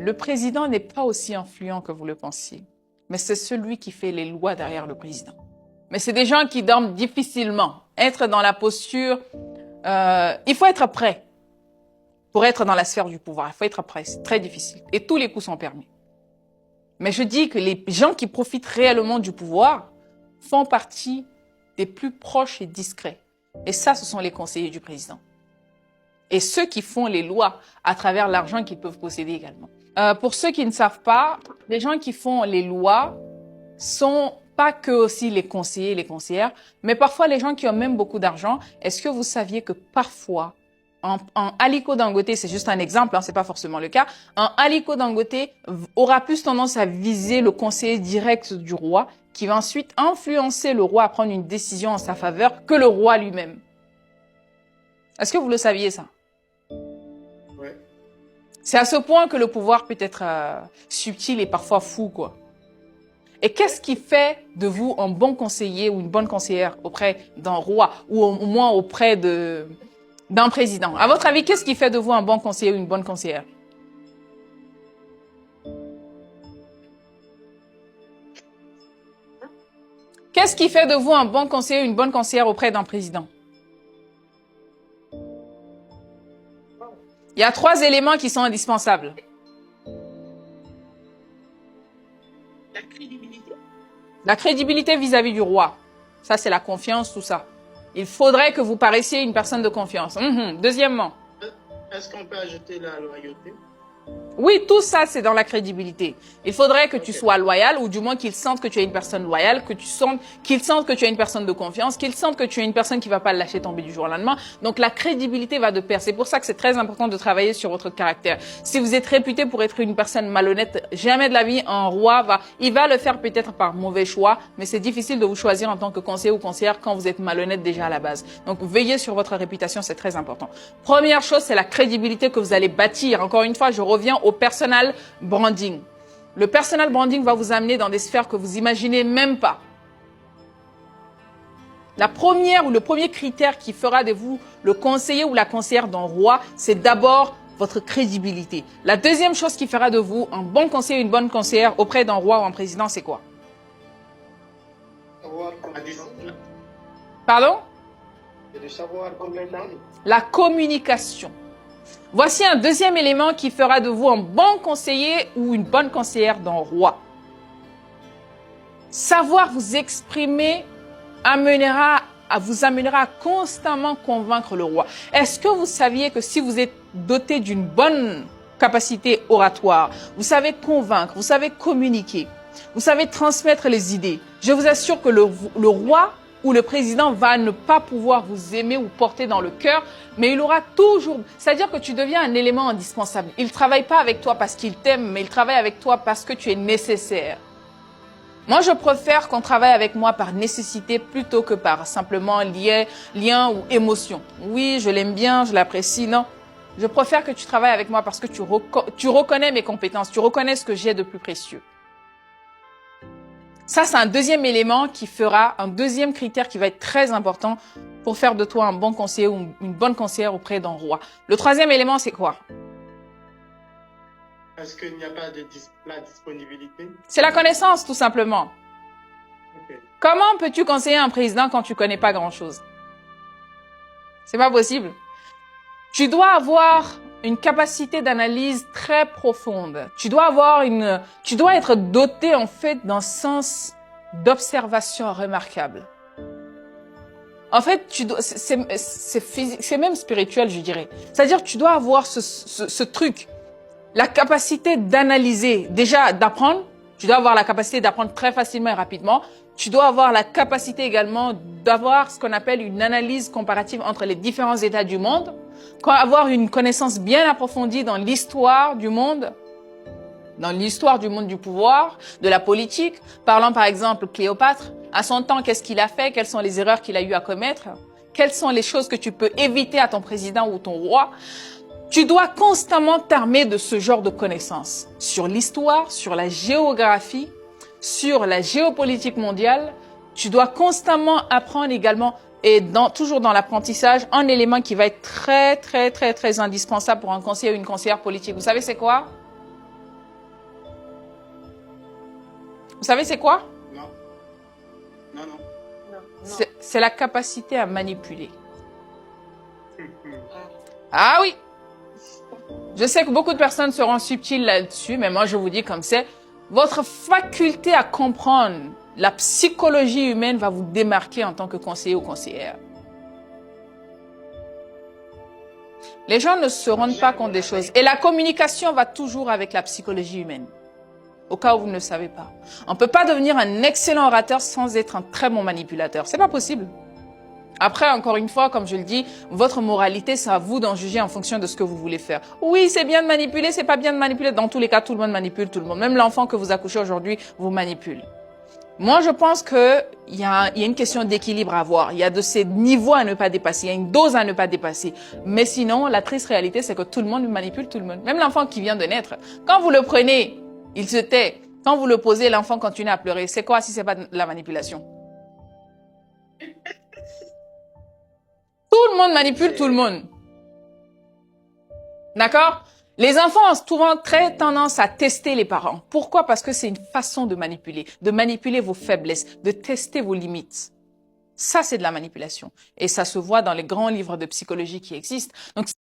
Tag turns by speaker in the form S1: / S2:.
S1: Le président n'est pas aussi influent que vous le pensiez, mais c'est celui qui fait les lois derrière le président. Mais c'est des gens qui dorment difficilement. Être dans la posture, il faut être prêt pour être dans la sphère du pouvoir. Il faut être prêt, c'est très difficile. Et tous les coups sont permis. Mais je dis que les gens qui profitent réellement du pouvoir font partie des plus proches et discrets. Et ça, ce sont les conseillers du président. Et ceux qui font les lois à travers l'argent qu'ils peuvent posséder également. Pour ceux qui ne savent pas, les gens qui font les lois sont pas que aussi les conseillers et les conseillères, mais parfois les gens qui ont même beaucoup d'argent. Est-ce que vous saviez que parfois, en Aliko Dangote, c'est juste un exemple, hein, c'est pas forcément le cas, un Aliko Dangote aura plus tendance à viser le conseiller direct du roi, qui va ensuite influencer le roi à prendre une décision en sa faveur que le roi lui-même. Est-ce que vous le saviez, ça?
S2: Ouais.
S1: C'est à ce point que le pouvoir peut être subtil et parfois fou, quoi. Et qu'est-ce qui fait de vous un bon conseiller ou une bonne conseillère auprès d'un roi ou au moins auprès d'un président? À votre avis, qu'est-ce qui fait de vous un bon conseiller ou une bonne conseillère? Qu'est-ce qui fait de vous un bon conseiller ou une bonne conseillère auprès d'un président? Il y a 3 éléments qui sont indispensables.
S2: La crédibilité.
S1: La crédibilité vis-à-vis du roi. Ça, c'est la confiance, tout ça. Il faudrait que vous paraissiez une personne de confiance. Deuxièmement.
S2: Est-ce qu'on peut ajouter la loyauté?
S1: Oui, tout ça, c'est dans la crédibilité. Il faudrait que tu sois loyal, ou du moins qu'ils sentent que tu es une personne loyale, qu'ils sentent que tu es une personne de confiance, qu'ils sentent que tu es une personne qui va pas le lâcher tomber du jour au lendemain. Donc, la crédibilité va de pair. C'est pour ça que c'est très important de travailler sur votre caractère. Si vous êtes réputé pour être une personne malhonnête, jamais de la vie, un roi il va le faire peut-être par mauvais choix, mais c'est difficile de vous choisir en tant que conseiller ou conseillère quand vous êtes malhonnête déjà à la base. Donc, veillez sur votre réputation, c'est très important. Première chose, c'est la crédibilité que vous allez bâtir. Encore une fois, je reviens au personal branding. Le personal branding va vous amener dans des sphères que vous imaginez même pas. La première ou le premier critère qui fera de vous le conseiller ou la conseillère d'un roi, c'est d'abord votre crédibilité. La deuxième chose qui fera de vous un bon conseiller ou une bonne conseillère auprès d'un roi ou un président, c'est quoi? Pardon?
S2: De savoir comment parler.
S1: La communication. Voici un deuxième élément qui fera de vous un bon conseiller ou une bonne conseillère d'un roi. Savoir vous exprimer vous amènera à constamment convaincre le roi. Est-ce que vous saviez que si vous êtes doté d'une bonne capacité oratoire, vous savez convaincre, vous savez communiquer, vous savez transmettre les idées, je vous assure que le roi où le président va ne pas pouvoir vous aimer ou porter dans le cœur, mais il aura toujours... C'est-à-dire que tu deviens un élément indispensable. Il ne travaille pas avec toi parce qu'il t'aime, mais il travaille avec toi parce que tu es nécessaire. Moi, je préfère qu'on travaille avec moi par nécessité plutôt que par simplement lien ou émotion. Oui, je l'aime bien, je l'apprécie, non. Je préfère que tu travailles avec moi parce que tu reconnais mes compétences, tu reconnais ce que j'ai de plus précieux. Ça, c'est un deuxième élément un deuxième critère qui va être très important pour faire de toi un bon conseiller ou une bonne conseillère auprès d'un roi. Le troisième élément, c'est quoi?
S2: Est-ce qu'il n'y a pas de la disponibilité?
S1: C'est la connaissance, tout simplement.
S2: Okay.
S1: Comment peux-tu conseiller un président quand tu connais pas grand-chose? C'est pas possible. Tu dois avoir une capacité d'analyse très profonde. Tu dois être doté, en fait, d'un sens d'observation remarquable. En fait, c'est même spirituel, je dirais. C'est-à-dire, tu dois avoir ce truc, la capacité d'analyser, déjà d'apprendre. Tu dois avoir la capacité d'apprendre très facilement et rapidement. Tu dois avoir la capacité également d'avoir ce qu'on appelle une analyse comparative entre les différents états du monde. Avoir une connaissance bien approfondie dans l'histoire du monde du pouvoir, de la politique. Parlant par exemple Cléopâtre, à son temps, qu'est-ce qu'il a fait? Quelles sont les erreurs qu'il a eu à commettre? Quelles sont les choses que tu peux éviter à ton président ou ton roi? Tu dois constamment t'armer de ce genre de connaissances sur l'histoire, sur la géographie, sur la géopolitique mondiale. Tu dois constamment apprendre également et toujours dans l'apprentissage, un élément qui va être très indispensable pour un conseiller ou une conseillère politique. Vous savez c'est quoi? Vous savez c'est quoi?
S2: Non. Non, non.
S1: C'est la capacité à manipuler. Ah oui! Je sais que beaucoup de personnes seront subtiles là-dessus, mais moi je vous dis comme c'est, votre faculté à comprendre la psychologie humaine va vous démarquer en tant que conseiller ou conseillère. Les gens ne se rendent pas compte des choses. Et la communication va toujours avec la psychologie humaine. Au cas où vous ne le savez pas. On ne peut pas devenir un excellent orateur sans être un très bon manipulateur. C'est pas possible. Après, encore une fois, comme je le dis, votre moralité, c'est à vous d'en juger en fonction de ce que vous voulez faire. Oui, c'est bien de manipuler, c'est pas bien de manipuler. Dans tous les cas, tout le monde manipule tout le monde. Même l'enfant que vous accouchez aujourd'hui vous manipule. Moi, je pense qu'il y a une question d'équilibre à avoir. Il y a de ces niveaux à ne pas dépasser. Il y a une dose à ne pas dépasser. Mais sinon, la triste réalité, c'est que tout le monde manipule tout le monde. Même l'enfant qui vient de naître. Quand vous le prenez, il se tait. Quand vous le posez, l'enfant continue à pleurer. C'est quoi si c'est pas de la manipulation? Tout le monde manipule tout le monde. D'accord? Les enfants ont souvent très tendance à tester les parents. Pourquoi? Parce que c'est une façon de manipuler vos faiblesses, de tester vos limites. Ça, c'est de la manipulation. Et ça se voit dans les grands livres de psychologie qui existent. Donc,